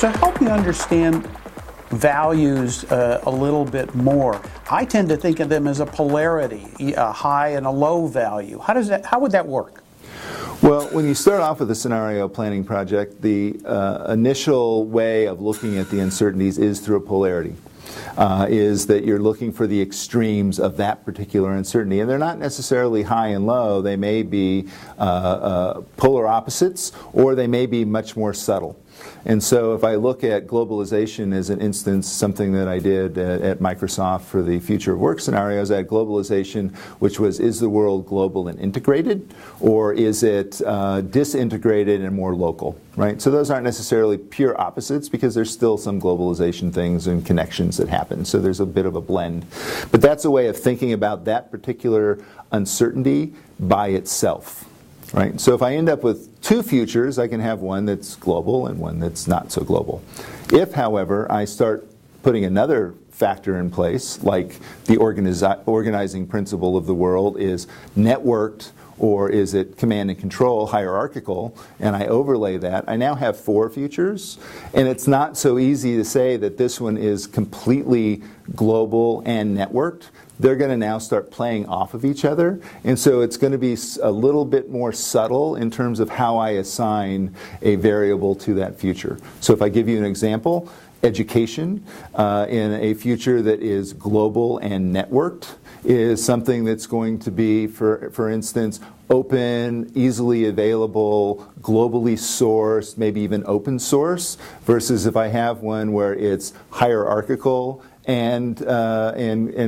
So help me understand values a little bit more. I tend to think of them as a polarity, a high and a low value. How would that work? Well, when you start off with a scenario planning project, the initial way of looking at the uncertainties is through a polarity. Is that you're looking for the extremes of that particular uncertainty. And they're not necessarily high and low. They may be polar opposites, or they may be much more subtle. And so if I look at globalization as an instance, something that I did at Microsoft for the future of work scenarios, I had globalization, which was, is the world global and integrated, or is it disintegrated and more local, right? So those aren't necessarily pure opposites, because there's still some globalization things and connections that happen. So there's a bit of a blend. But that's a way of thinking about that particular uncertainty by itself. Right? So if I end up with two futures, I can have one that's global and one that's not so global. If, however, I start putting another factor in place, like the organizing principle of the world is networked, or is it command and control, hierarchical, and I overlay that, I now have four futures. And it's not so easy to say that this one is completely global and networked. They're going to now start playing off of each other. And so it's going to be a little bit more subtle in terms of how I assign a variable to that future. So if I give you an example, education in a future that is global and networked is something that's going to be, for instance, open, easily available, globally sourced, maybe even open source, versus if I have one where it's hierarchical and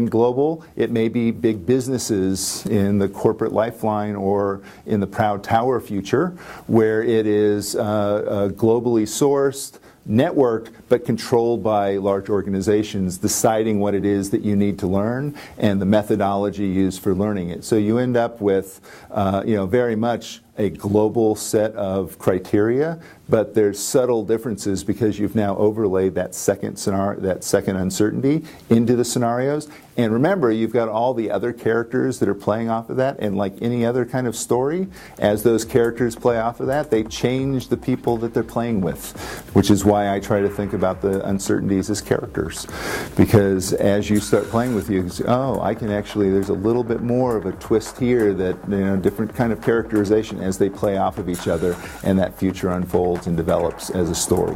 global, it may be big businesses in the corporate lifeline or in the Proud Tower future, where it is globally sourced, networked, but controlled by large organizations deciding what it is that you need to learn and the methodology used for learning it. So you end up with very much a global set of criteria, but there's subtle differences because you've now overlaid that second scenario, that second uncertainty into the scenarios. And remember, you've got all the other characters that are playing off of that, and like any other kind of story, as those characters play off of that, they change the people that they're playing with, which is why I try to think about the uncertainties as characters. Because as you start playing with you say, oh, I can actually, there's a little bit more of a twist here that, different kind of characterization as they play off of each other, and that future unfolds and develops as a story.